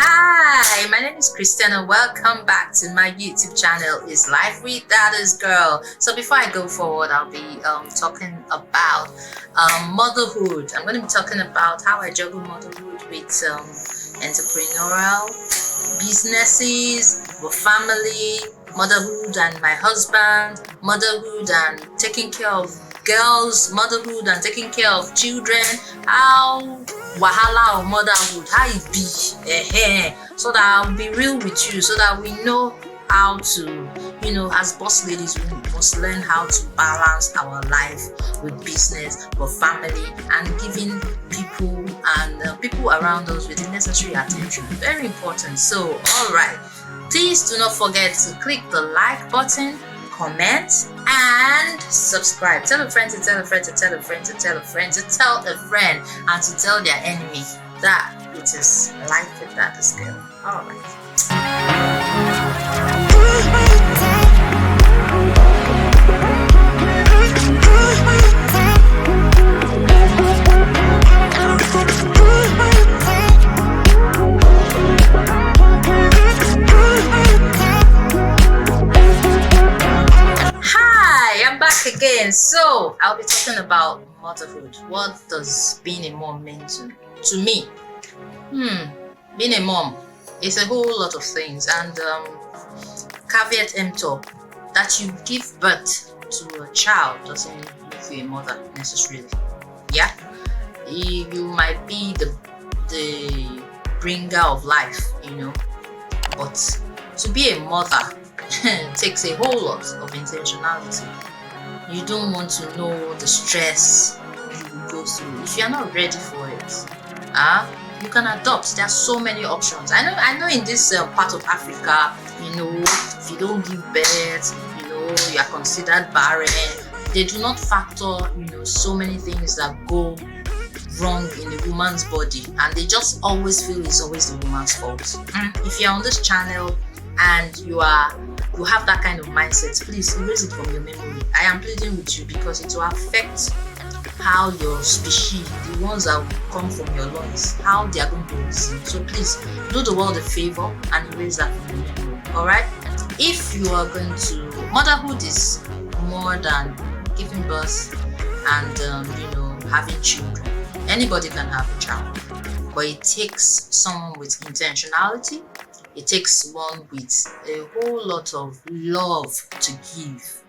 Hi, my name is Christianah. Welcome back to my YouTube channel. It's Life with Daddy's Girl. So before I go forward, I'll be talking about motherhood. I'm going to be talking about how I juggle motherhood with entrepreneurial businesses, with family, motherhood and my husband, motherhood and taking care of girls, motherhood and taking care of children, how wahala of motherhood, how it be, so that I'll be real with you, so that we know how to, as boss ladies, we must learn how to balance our life with business, with family, and giving people and people around us with the necessary attention. Very important. So, all right, please do not forget to click the like button, comment, and subscribe. Tell a friend to tell a friend to tell a friend to tell a friend to tell a friend, and to tell their enemy that it is Life with Daddy's Girl. All right. Again, so I'll be talking about motherhood. What does being a mom mean to me? Being a mom is a whole lot of things, and caveat emptor, that you give birth to a child doesn't make you a mother necessarily. Yeah, you might be the bringer of life, but to be a mother takes a whole lot of intentionality. You don't want to know the stress you will go through if you're not ready for it. You can adopt. There are so many options. I know in this part of Africa, if you don't give birth, you are considered barren. They do not factor, so many things that go wrong in the woman's body, and they just always feel it's always the woman's fault. If you're on this channel and you have that kind of mindset, please erase it from your memory. I am pleading with you, because it will affect how your species, the ones that will come from your lungs, how they are going to receive. So please do the world a favor and erase that from your memory. Alright? If you are going to, motherhood is more than giving birth and having children. Anybody can have a child, but it takes someone with intentionality. It takes one with a whole lot of love to give,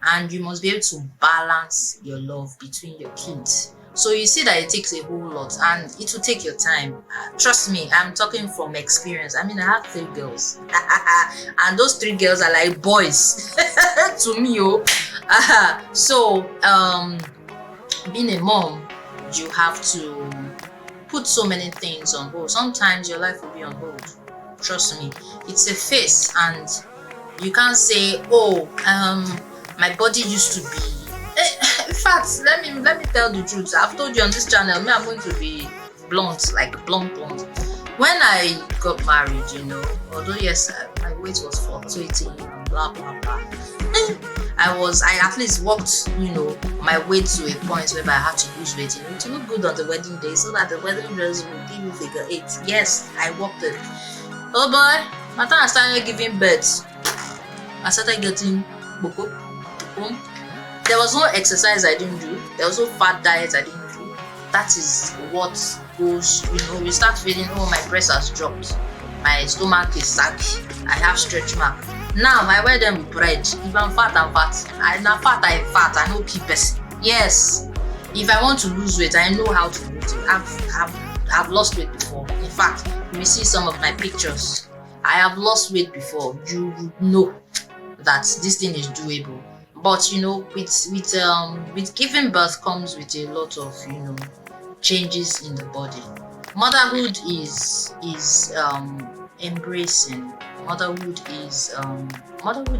and you must be able to balance your love between your kids. So you see that it takes a whole lot, and it will take your time. Trust me, I'm talking from experience. I have 3 girls and those 3 girls are like boys to me. So being a mom, you have to put so many things on hold. Sometimes your life will be on hold. Trust me, it's a phase, and you can't say, my body used to be. In fact, let me tell the truth. I've told you on this channel, I'm going to be blunt, like blunt. When I got married, although yes, my weight was fluctuating and blah blah blah, I at least walked, my way to a point where I had to lose weight, to look good on the wedding day, so that the wedding dress will give you figure 8. Yes, I walked it. Oh boy, by the time I started giving birth, I started getting boko. There was no exercise I didn't do. There was no fat diet I didn't do. That is what goes, you start feeling, my breast has dropped. My stomach is saggy. I have stretch mark. Now, I wear them with pride. If I'm fat, I'm fat. I'm fat, I know people. Yes. If I want to lose weight, I know how to lose it. I've lost weight before. In fact, you will see some of my pictures. I have lost weight before. You know that this thing is doable. But with giving birth comes with a lot of changes in the body. Motherhood is embracing. Motherhood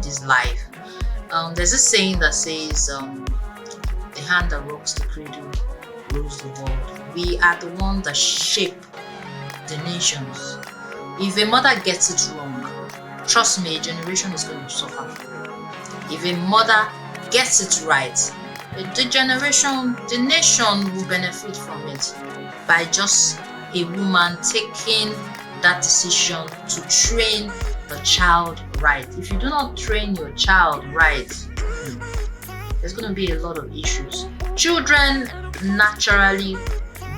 is life. There's a saying that says, the hand that rocks the cradle rules the world. We are the ones that shape the nations. If a mother gets it wrong, trust me, a generation is going to suffer. If a mother gets it right, the nation will benefit from it, by just a woman taking that decision to train the child right. If you do not train your child right, there's going to be a lot of issues. Children naturally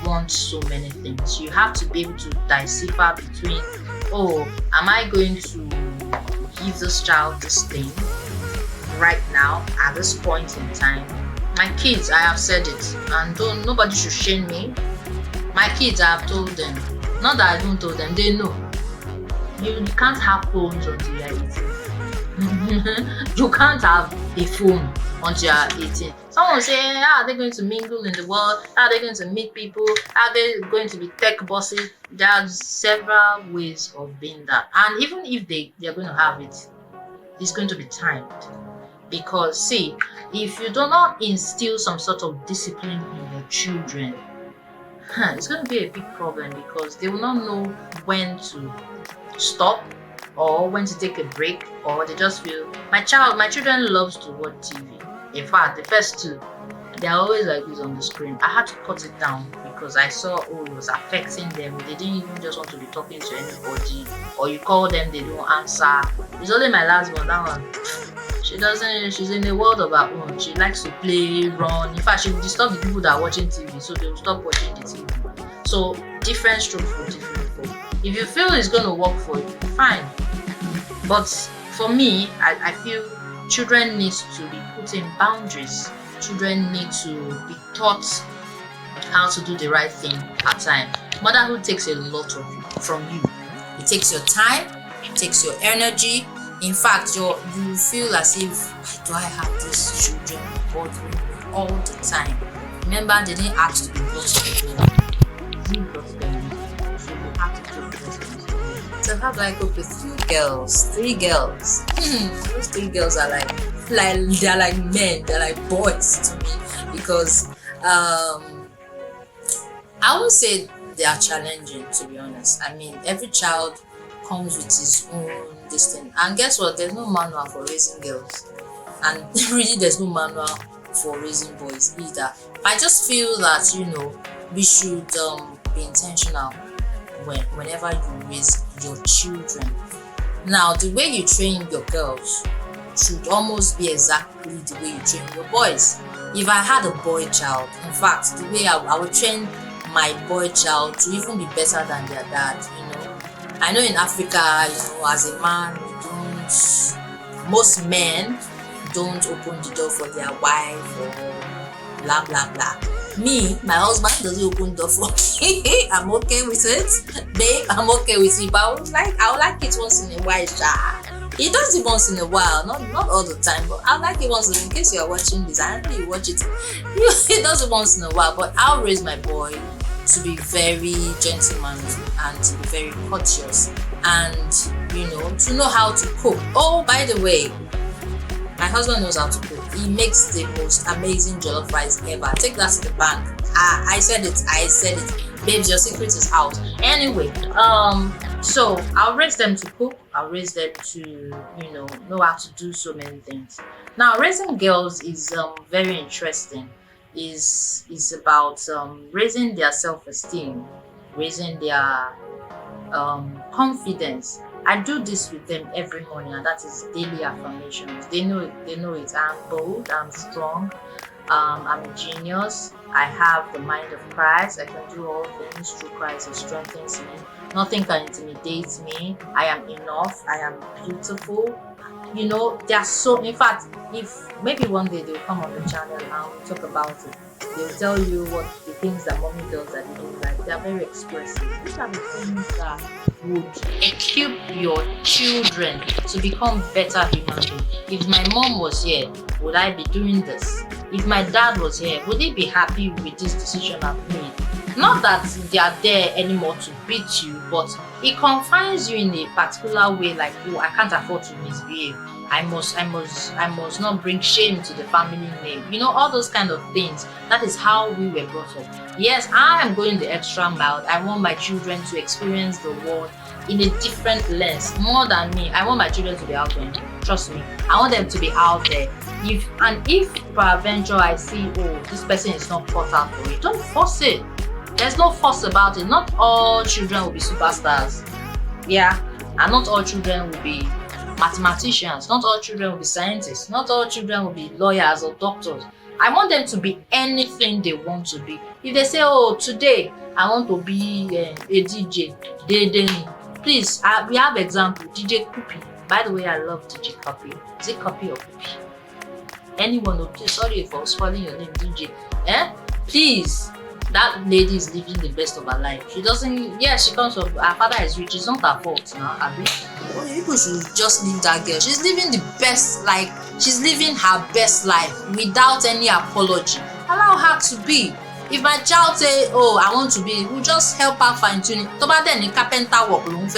want so many things. You have to be able to decipher between, oh, am I going to give this child this thing right now at this point in time? My kids, I have said it, and nobody should shame me. My kids, I have told them, not that I don't tell them, they know. You can't have phones until you're 18. You can't have a phone until you're 18. Someone will say, how are they going to mingle in the world? How are they going to meet people? How are they going to be tech bosses? There are several ways of being that. And even if they're going to have it, it's going to be timed. Because see, if you do not instill some sort of discipline in your children, it's going to be a big problem, because they will not know when to stop or when to take a break, or they just feel, my children loves to watch TV. In fact, the first two, they're always like this on the screen. I had to cut it down because I saw, oh, it was affecting them. They didn't even just want to be talking to anybody, or you call them, they don't answer. It's only my last one, that one. She's in the world of her own. She likes to play, run. In fact, she will disturb the people that are watching TV, so they will stop watching the TV. So, different stroke for different folk. If you feel it's going to work for you, fine. But for me, I feel children need to be put in boundaries. Children need to be taught how to do the right thing at time. Motherhood takes a lot from you. It takes your time, it takes your energy. In fact, you feel as if, why do I have these children bothering me all the time? Remember, they didn't ask to be brought to the world. You brought them, so you have to take responsibility. So how do I cope with 3 girls? Those 3 girls are like they're like men, they're like boys to me, because I won't say they are challenging, to be honest. I mean, every child comes with his own this thing, and guess what, there's no manual for raising girls, and really there's no manual for raising boys either. I just feel that, we should be intentional whenever you raise your children. Now, the way you train your girls should almost be exactly the way you train your boys. If I had a boy child, in fact, the way I would train my boy child to even be better than their dad. I know in Africa, as a man, most men don't open the door for their wife or blah blah blah. Me, my husband doesn't open the door for me. I'm okay with it, babe. I'm okay with it, but I would like it once in a while. He does it once in a while, not all the time, but I like it once in case you are watching this. I know you watch it. He does it once in a while, but I'll raise my boy to be very gentlemanly and to be very courteous, and to know how to cook. Oh, by the way, my husband knows how to cook. He makes the most amazing jollof rice ever. Take that to the bank. I said it. Babes, your secret is out. Anyway, so I'll raise them to cook. I'll raise them to know how to do so many things. Now, raising girls is very interesting. Is about raising their self-esteem, raising their confidence. I do this with them every morning, and that is daily affirmations. They know it. I'm bold, I'm strong, I'm a genius. I have the mind of Christ. I can do all things through Christ who strengthens me. Nothing can intimidate me. I am enough. I am beautiful. They are so, in fact, if maybe one day they'll come on the channel and we'll talk about it. They'll tell you what the things that mommy does that they don't like. They are very expressive. These are the things that would equip your children to become better human beings. If my mom was here, would I be doing this? If my dad was here, would he be happy with this decision I've made? Not that they are there anymore to beat you, but it confines you in a particular way, like, oh, I can't afford to misbehave. I must not bring shame to the family name. All those kind of things. That is how we were brought up. Yes, I am going the extra mile. I want my children to experience the world in a different lens, more than me. I want my children to be out there. Trust me. I want them to be out there. If peradventure I see, oh, this person is not cut out for it, don't force it. There's no fuss about it. Not all children will be superstars. Yeah, and not all children will be mathematicians, not all children will be scientists, not all children will be lawyers or doctors. I want them to be anything they want to be. If they say, oh, today I want to be a DJ, then please, we have example, DJ Kupi. By the way, I love DJ Kupi. Is it Kupi or Kupi? Anyone of you, sorry for spelling your name, DJ. Please, that lady is living the best of her life. She doesn't, yeah, she comes from, her father is rich, it's not her fault now, Abby. People should just leave that girl. She's living the best, like, she's living her best life without any apology. Allow her to be. If my child say, oh, I want to be, we'll just help her fine tune it. But then in carpenter work, we will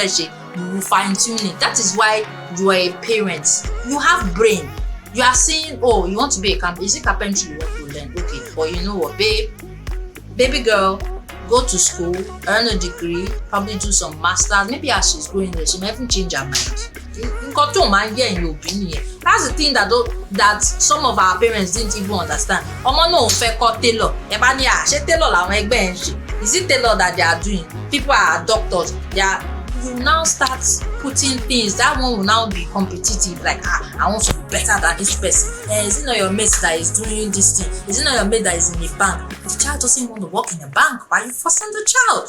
fine tune it. That is why you are a parent. You have brain. You are saying, oh, you want to be a carpenter. Is it carpentry you want to learn? Okay, but you know what, baby girl, go to school, earn a degree, probably do some masters. Maybe as she's growing there, she might even change her mind. That's the thing that some of our parents didn't even understand. Tailor. Is it tailor that they are doing? People are doctors. You now start putting things. That one will now be competitive. Like, I want to be better than this person. Is it not your mate that is doing this thing? Is it not your mate that is in the bank? The child doesn't want to work in a bank. Why are you forcing the child?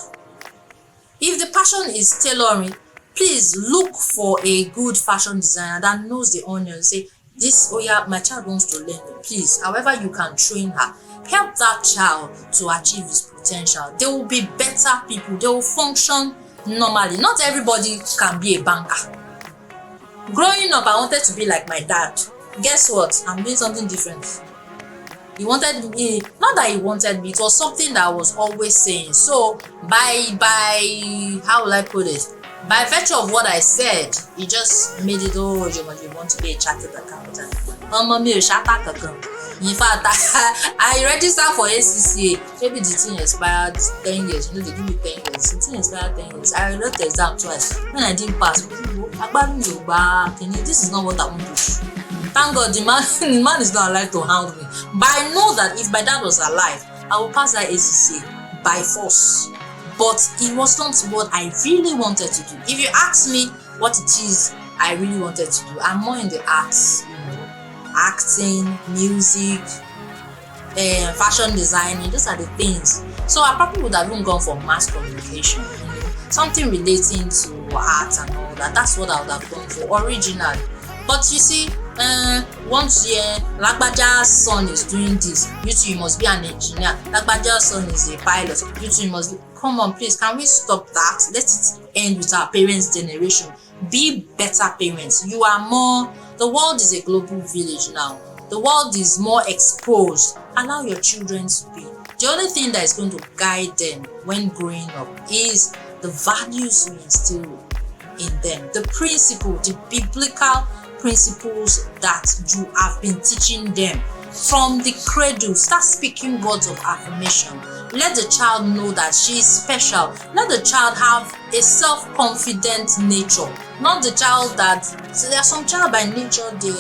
If the passion is tailoring, please look for a good fashion designer that knows the onion. Say, this, oh yeah, my child wants to learn. Please, however you can train her, help that child to achieve his potential. They will be better people. They will function normally. Not everybody can be a banker. Growing up, I wanted to be like my dad. Guess what? I'm doing something different. He wanted me, not that he wanted me, it was something that I was always saying. So by how will I put it? By virtue of what I said, he just made it, oh, you want to be a chartered accountant. In fact, I registered for ACCA. Maybe the thing expired 10 years. You know, they give you 10 years. The thing expired 10 years. I wrote the exam twice. When I didn't pass, this is not what I want to do. Thank God the man is not alive to hound me. But I know that if my dad was alive, I would pass that ACCA by force. But it was not what I really wanted to do. If you ask me what it is I really wanted to do, I'm more in the arts, acting, music, fashion designing. Those are the things. So I probably would have even gone for mass communication, something relating to art and all that. That's what I would have gone for originally. But you see, once Lagbaja's son is doing this, you too, you must be an engineer. Lagbaja's son is a pilot, you too, you must be. Come on, please, can we stop that? Let it end with our parents' generation. Be better parents. You are more, the world is a global village now. The world is more exposed. Allow your children to be. The only thing that is going to guide them when growing up is the values you instill in them, the principle, the biblical principles that you have been teaching them from the cradle. Start speaking words of affirmation. Let the child know that she is special. Let the child have a self-confident nature. Not the child that, so there are some child by nature, they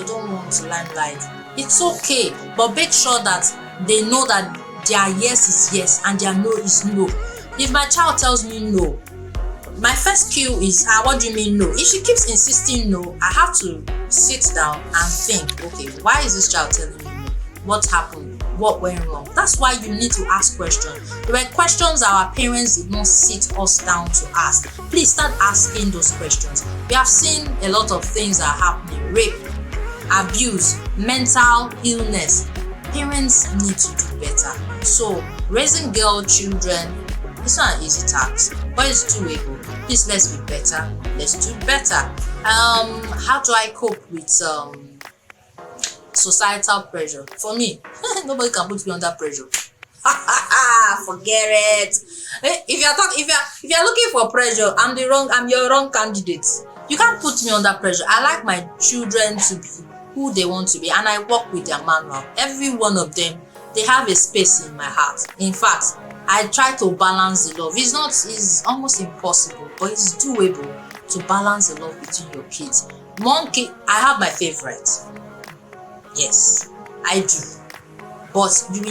don't want limelight. It's okay, but make sure that they know that their yes is yes and their no is no. If my child tells me no, my first cue is, what do you mean no? If she keeps insisting no, I have to sit down and think, okay, why is this child telling me no? What happened? What went wrong? That's why you need to ask questions. There were questions our parents did not sit us down to ask. Please start asking those questions. We have seen a lot of things that are happening: rape, abuse, mental illness. Parents need to do better. So raising girl children, it's not an easy task, but it's doable. Please, let's be better. Let's do better. How do I cope with societal pressure? For me, nobody can put me under pressure. Forget it. If you're looking for pressure, I'm your wrong candidate. You can't put me under pressure. I like my children to be who they want to be, and I work with their manual. Every one of them, they have a space in my heart. In fact, I try to balance the love. It's almost impossible, but it's doable to balance the love between your kids. One kid, I have my favorite. Yes, I do. But you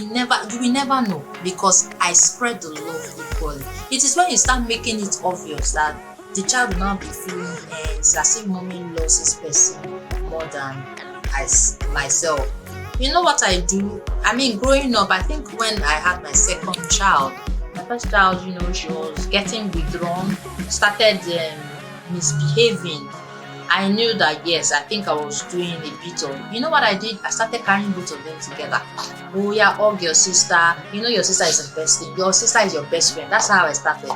will never know, because I spread the love equally. It is when you start making it obvious that the child will not be feeling it's as if mommy loves this person more than myself. You know what I do? I mean, growing up, I think when I had my second child, my first child, she was getting withdrawn, started misbehaving. I knew that, yes, I think I was doing a bit of, what I did? I started carrying both of them together. Oh yeah, hug your sister. Your sister is the best thing. Your sister is your best friend. That's how I started.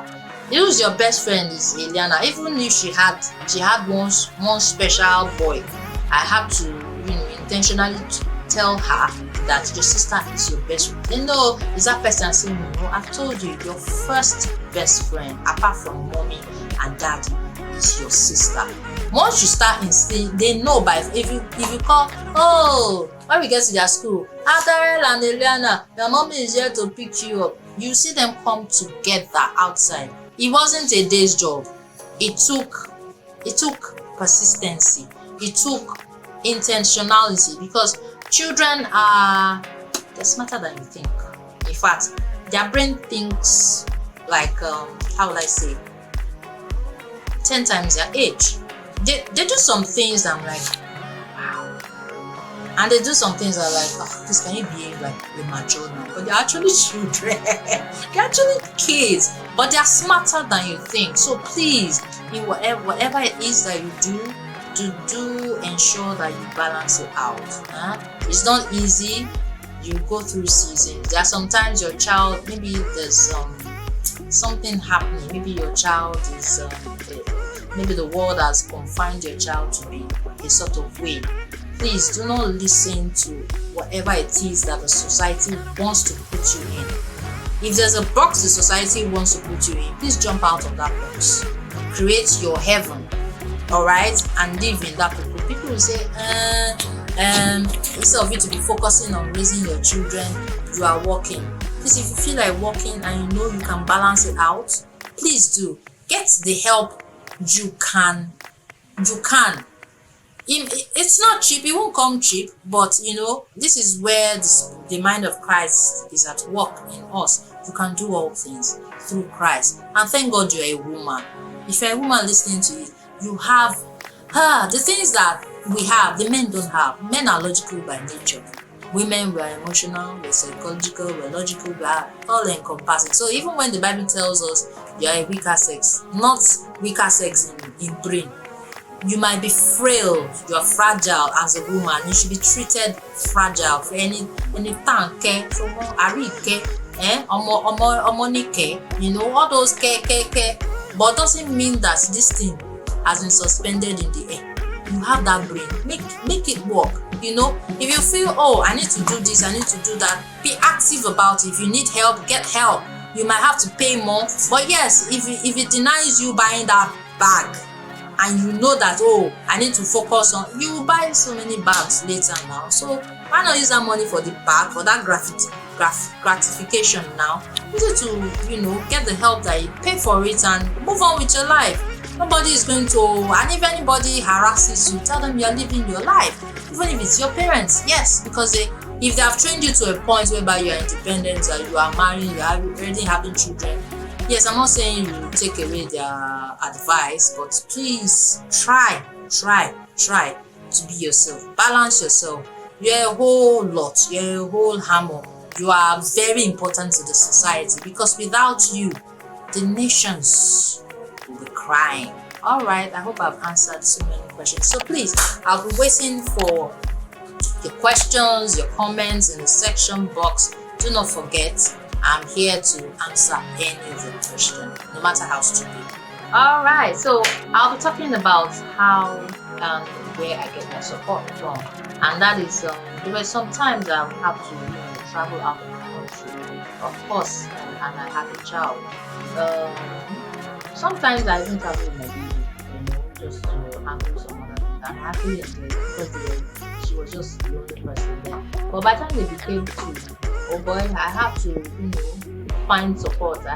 Who's your best friend is Eliana. Even if she had one special boy, I had to, intentionally tell her that your sister is your best friend. Is that person saying, I've told you, your first best friend, apart from mommy and daddy, is your sister. Once you start instilling, they know if you call, when we get to their school, Adele and Eliana, your mommy is here to pick you up. You see them come together outside. It wasn't a day's job. It took persistency. It took intentionality, because children they're smarter than you think. In fact, their brain thinks like how will I say, 10 times their age. They do some things I'm like, wow. And they do some things that are like, this can you behave like a mature now? But they're actually children. They're actually kids, but they're smarter than you think. So please, in whatever it is that you do ensure that you balance it out. It's not easy. You go through seasons. There are sometimes your child, maybe there's something happening. Maybe your child is maybe the world has confined your child to be a sort of way. Please do not listen to whatever it is that the society wants to put you in. If there's a box the society wants to put you in, please jump out of that box. Create your heaven, alright, and live in that people. People will say, instead of you to be focusing on raising your children, you are working. Please, if you feel like working and you know you can balance it out, please do. Get the help you can. It's not cheap, it won't come cheap, but this is where the mind of Christ is at work in us. You can do all things through Christ. And thank God you're a woman. If you're a woman listening to it, you have the things that we have, the men don't have. Men are logical by nature. Women, we are emotional, we're psychological, we're logical, we are all encompassing. So even when the Bible tells us you're a weaker sex, not weaker sex in brain. You might be frail, you're fragile as a woman. You should be treated fragile for any time care, so more arike, all those care. But doesn't mean that this thing has been suspended in the air. You have that brain. Make it work. If you feel, I need to do this, I need to do that, be active about it. If you need help, get help. You might have to pay more, but yes, if it denies you buying that bag, and you know that I need to focus on, you will buy so many bags later now. So why not use that money for the bag, for that gratification now? Use it to get the help that you pay for it and move on with your life. Nobody is going to, and if anybody harasses you, tell them you're living your life, even if it's your parents. Yes, because if they have trained you to a point whereby you are independent, and you are married, you are already having children. Yes, I'm not saying you take away their advice, but please try to be yourself. Balance yourself. You're a whole lot. You're a whole hammer. You are very important to the society, because without you, the nations will be crying. All right, I hope I've answered so many questions. So please, I'll be waiting for your questions, your comments in the section box. Do not forget, I'm here to answer any of the questions, no matter how stupid. All right, so I'll be talking about how and where I get my support from, and that is there were some times I would have to travel out of the country, of course, and I have a child. Sometimes I even travel with my baby, just to handle some other things. I'm happy because she was just the only person there. But by the time they became two, oh boy, I have to, find support. I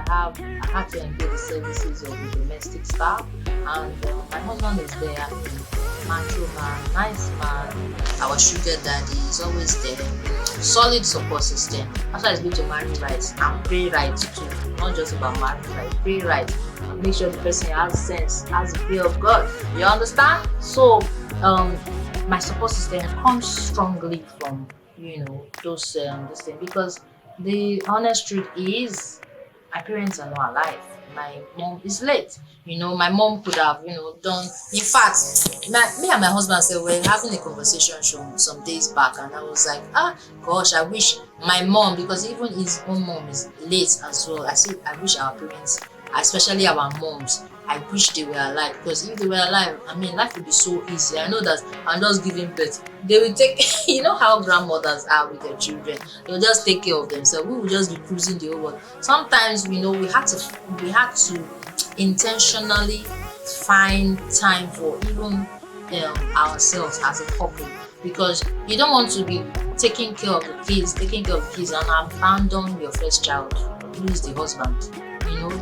had to engage the services of the domestic staff, and my husband is there. Macho man, nice man, our sugar daddy is always there. Solid support system. That's why it's good to marry right and pray right too. Not just about marrying right, pray right. make sure the person has sense, has the fear of God. You understand? So my support system comes strongly from those this thing, because the honest truth is my parents are not alive. My mom is late. My mom could have, done. In fact, me and my husband said we were having a conversation some days back, and I was like, gosh, I wish my mom, because even his own mom is late as well. I said, I wish our parents, especially our moms, I wish they were alive, because if they were alive, I mean, life would be so easy. I know that I'm just giving birth. They will take, you know how grandmothers are with their children. They'll just take care of themselves. We will just be cruising the whole world. Sometimes, we had to intentionally find time for even ourselves as a couple, because you don't want to be taking care of the kids and abandon your first child, who is the husband.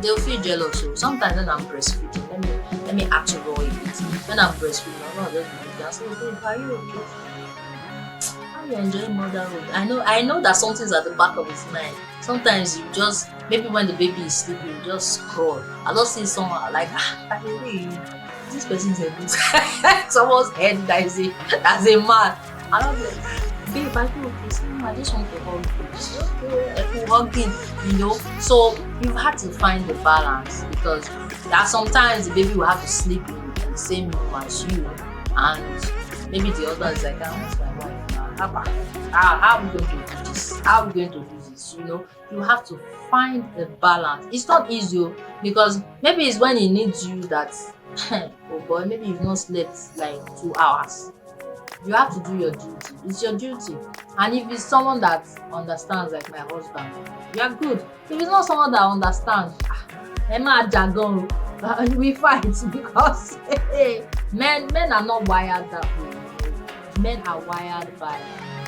They'll feel jealous. So sometimes when I'm breastfeeding, let me act raw a bit. When I'm breastfeeding, I'm just looking and say, babe, are you okay? How you enjoying motherhood? I know that something's at the back of his mind. Sometimes you just, maybe when the baby is sleeping, you just scroll. I just see someone like, by the way, this person's head, someone's head that's a man. I don't like, babe, I feel okay. I just want to hug you. Okay, hugging, So you've had to find the balance, because there are sometimes the baby will have to sleep in the same room as you, and maybe the other is like, I want my wife now. How are we going to do this? How are we going to do this? You have to find a balance. It's not easy, because maybe it's when he needs you that, oh boy, maybe you've not slept like 2 hours. You have to do your duty. It's your duty. And if it's someone that understands, like my husband, you are good. If it's not someone that understands, Emma jargon, we fight, because men are not wired that way. Men are wired by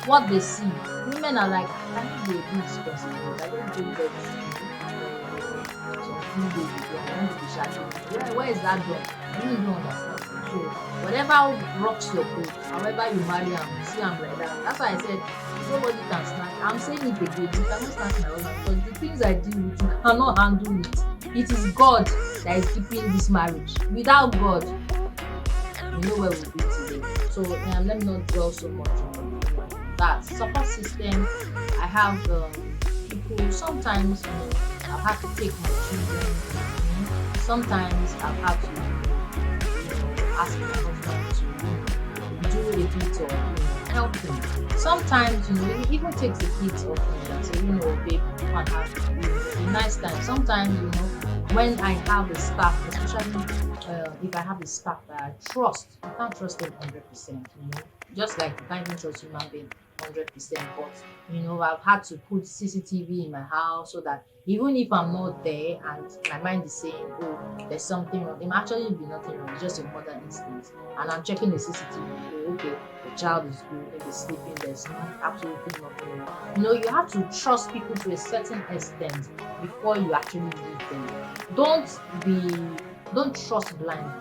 what they see. Women are like, I need to do this person. I don't do that. Some few days ago, I want to be shouting. Where is that done? I don't understand. So whatever rocks your boat, however you marry him, see him like that. That's why I said nobody can snatch. I'm saying it again. You cannot snatch my husband, because the things I deal with, you cannot handle it. It is God that is keeping this marriage. Without God, you know where we'll be today. So let me not dwell so much on that. Support system. I have people. Sometimes I've had to take my children. Sometimes I've had to ask my husband to do a bit of help him. Sometimes, he even takes the kids off me and say, babe, you can have a nice time. Sometimes, when I have a staff, especially if I have a staff that I trust, I can't trust them 100%, just like you can't even trust human being 100%. But I've had to put CCTV in my house, so that even if I'm not there and my mind is saying, oh, there's something wrong, it might actually be nothing wrong. It's just a mother instinct, and I'm checking the CCTV. Oh, okay, the child is good, if it's sleeping, there's absolutely nothing wrong. You have to trust people to a certain extent before you actually leave them. Don't trust blindly.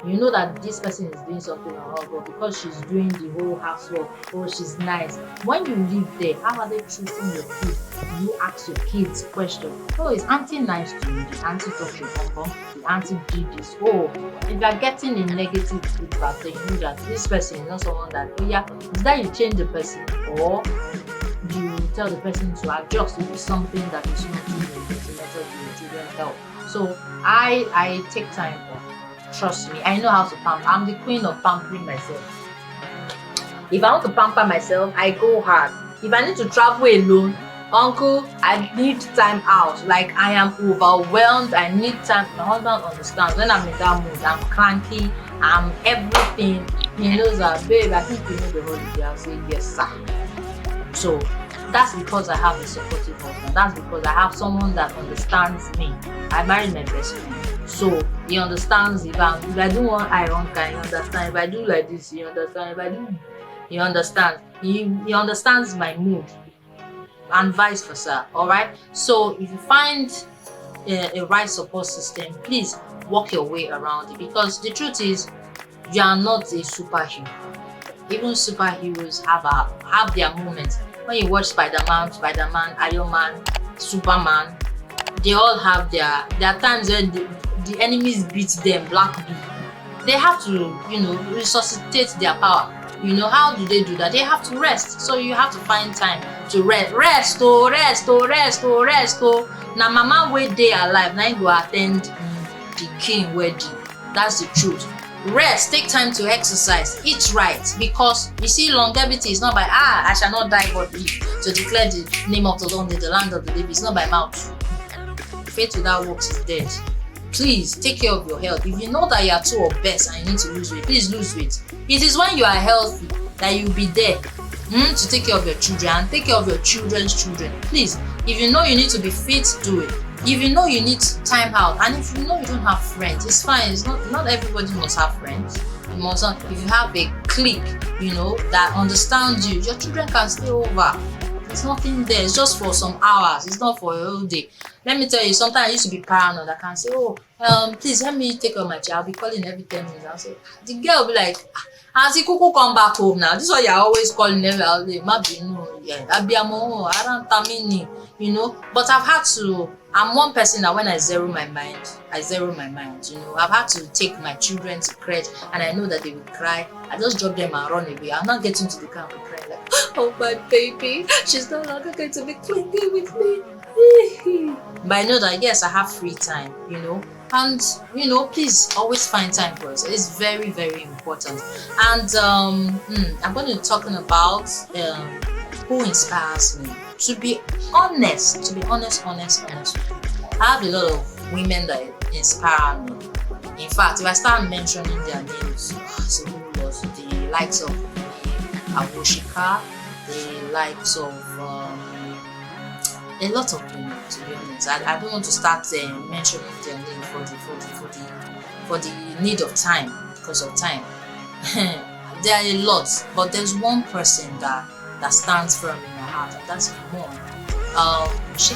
You know that this person is doing something wrong, but because she's doing the whole housework, she's nice. When you live there, how are they treating your kids? You ask your kids questions. Oh, is auntie nice to you? The auntie talks your bum? The auntie did this? Oh, if you're getting a negative feedback, then you know that this person is not someone that, is that you change the person, or you tell the person to adjust if it's something that is not doing the method your children help. So I take time off. Trust me, I know how to pamper. I'm the queen of pampering myself. If I want to pamper myself, I go hard. If I need to travel alone, uncle, I need time out. Like, I am overwhelmed. I need time. My husband understands. When I'm in that mood, I'm cranky. I'm everything. He knows that, babe, I think you need the holiday. I'll say, yes, sir. So that's because I have a supportive husband. That's because I have someone that understands me. I married my best friend. So he understands. If I do one iron guy, he understands. If I do like this, he understands. If I do, he understands. He understands my mood, and vice versa. Alright. So if you find a right support system, please work your way around it, because the truth is, you are not a superhero. Even superheroes have their moments. When you watch Spider-Man, Iron Man, Superman, they all have their times when the enemies beat them, black people. They have to, resuscitate their power. How do they do that? They have to rest. So you have to find time to rest. Rest. Now mama wey dey alive, now go attend the king wedding. That's the truth. Rest, take time to exercise, eat right, because you see, longevity is not by I shall not die but live to declare the name of the Lord in the land of the living. It's not by mouth. Faith without works is dead. Please take care of your health. If you know that you are too obese and you need to lose weight, please lose weight. It is when you are healthy that you'll be there to take care of your children and take care of your children's children. Please, if you know you need to be fit, do it. If you know you need time out, and if you know you don't have friends, it's fine. It's not everybody must have friends. You must not. If you have a clique, that understands you, your children can stay over. There's nothing there. It's just for some hours. It's not for a whole day. Let me tell you, sometimes I used to be paranoid. I can say, please help me take care of my child. I'll be calling every 10 minutes. I'll say, the girl will be like, Auntie Kuku, come back home now. This is why you're always calling every day. But I've had to, I'm one person that when I zero my mind. I've had to take my children to crèche, and I know that they will cry. I just drop them and run away. I'm not getting to the car and cry like, oh my baby, she's no longer going to be clinging with me. But I know that yes, I have free time, and please always find time for it. It's very, very important. And I'm going to be talking about who inspires me. To be honest, I have a lot of women that inspire me. In fact, if I start mentioning their names, it's a whole lot. The likes of Awoshika, the likes of a lot of women, to be honest. I don't want to start mentioning their name for the need of time, because of time. There are a lot, but there's one person that stands firm in my heart, and that's my mom. She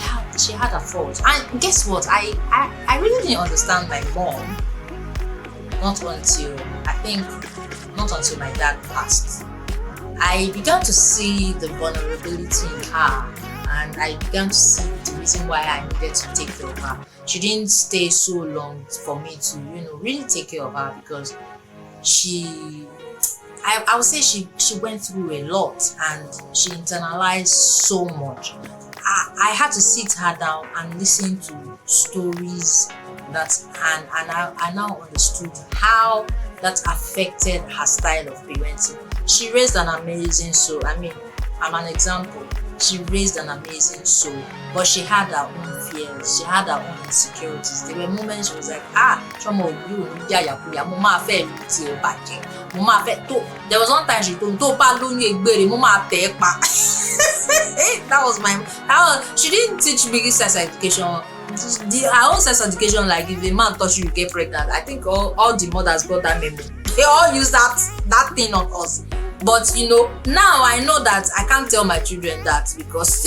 had a fault, and guess what? I really didn't understand my mom not until my dad passed. I began to see the vulnerability in her, and I began to see the reason why I needed to take care of her. She didn't stay so long for me to, really take care of her, because I would say she went through a lot, and she internalized so much. I had to sit her down and listen to stories and I now understood how that affected her style of parenting. She raised an amazing soul. I mean, I'm an example. She raised an amazing soul, but she had her own fears. She had her own insecurities. There were moments she was like, Chomo, you, there was one time she told she didn't teach me sex education. Her own sex education, like if a man touch you, you get pregnant. I think all the mothers got that memo. They all use that thing on us. But now I know that I can't tell my children that, because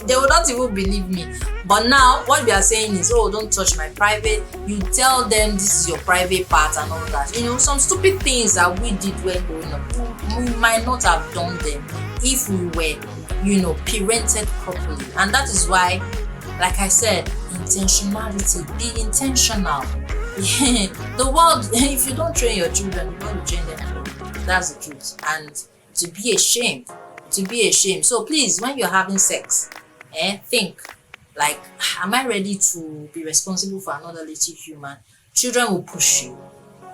they will not even believe me. But now what we are saying is, don't touch my private. You tell them this is your private part and all that. Some stupid things that we did when growing up, we might not have done them if we were, parented properly. And that is why, like I said, intentionality. Be intentional. The world, if you don't train your children, you want to train them. That's the truth. And to be ashamed. So please, when you're having sex, think like, am I ready to be responsible for another little human? Children will push you.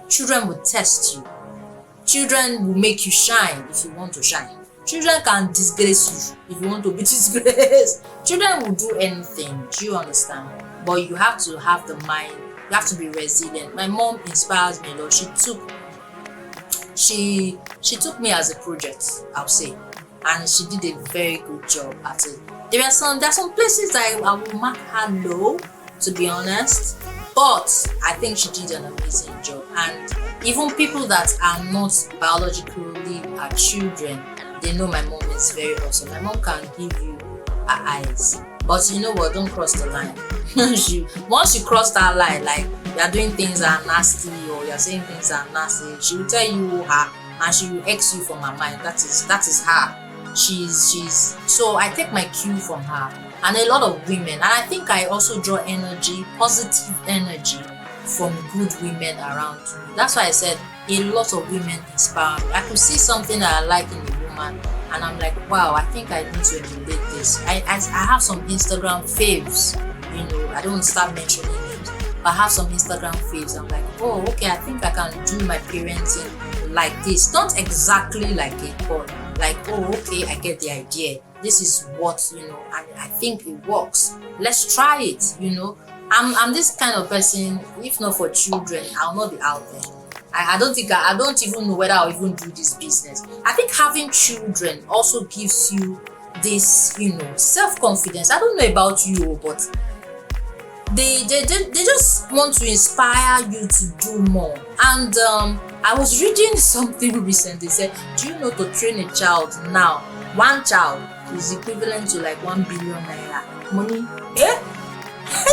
Children will test you. Children will make you shine if you want to shine. Children can disgrace you if you want to be disgraced. Children will do anything. Do you understand? But you have to have the mind. You have to be resilient. My mom inspires me a lot. She took me as a project, I'll say, and she did a very good job at it. There are some places I will mark her low, to be honest, but I think she did an amazing job. And even people that are not biologically her children, they know my mom is very awesome. My mom can give you her eyes, but you know what? Don't cross the line. Once you cross that line, like you're doing things that are nasty or you're saying things that are nasty, she will tell you her, and she will X you from her mind. That is her. She's so I take my cue from her, and a lot of women, and I think I also draw energy, positive energy from good women around me. That's why I said a lot of women inspire me. I could see something that I like in a woman, and I'm like, wow, I think I need to emulate this. I have some Instagram faves, I don't start mentioning names, but I have some Instagram faves. I'm like, oh, okay, I think I can do my parenting like this. Not exactly like it, but like, oh, okay, I get the idea. This is what, I think it works. Let's try it, I'm this kind of person. If not for children, I'll not be out there. I don't even know whether I'll even do this business. I think having children also gives you this, self-confidence. I don't know about you, but they just want to inspire you to do more. And I was reading something recently. Said, do you know, to train a child now, one child is equivalent to like 1 billion naira money?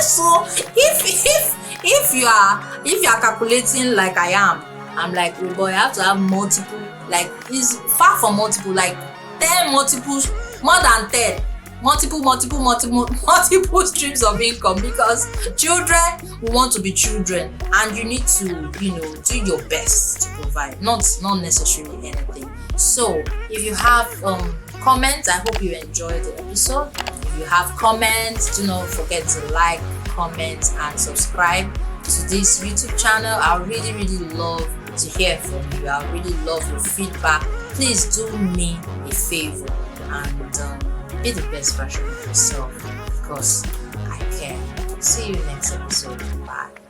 So if you are calculating like I am, I'm like, oh boy, I have to have multiple, like it's far from multiple, like 10 multiples, more than 10, multiple streams of income, because children want to be children, and you need to, do your best to provide, not necessarily anything. So if you have comments, I hope you enjoyed the episode. If you have comments, do not forget to like, comment, and subscribe to this YouTube channel. I really love to hear from you. I really love your feedback. Please do me a favor and be the best version of yourself, because I care. See you next episode. Bye.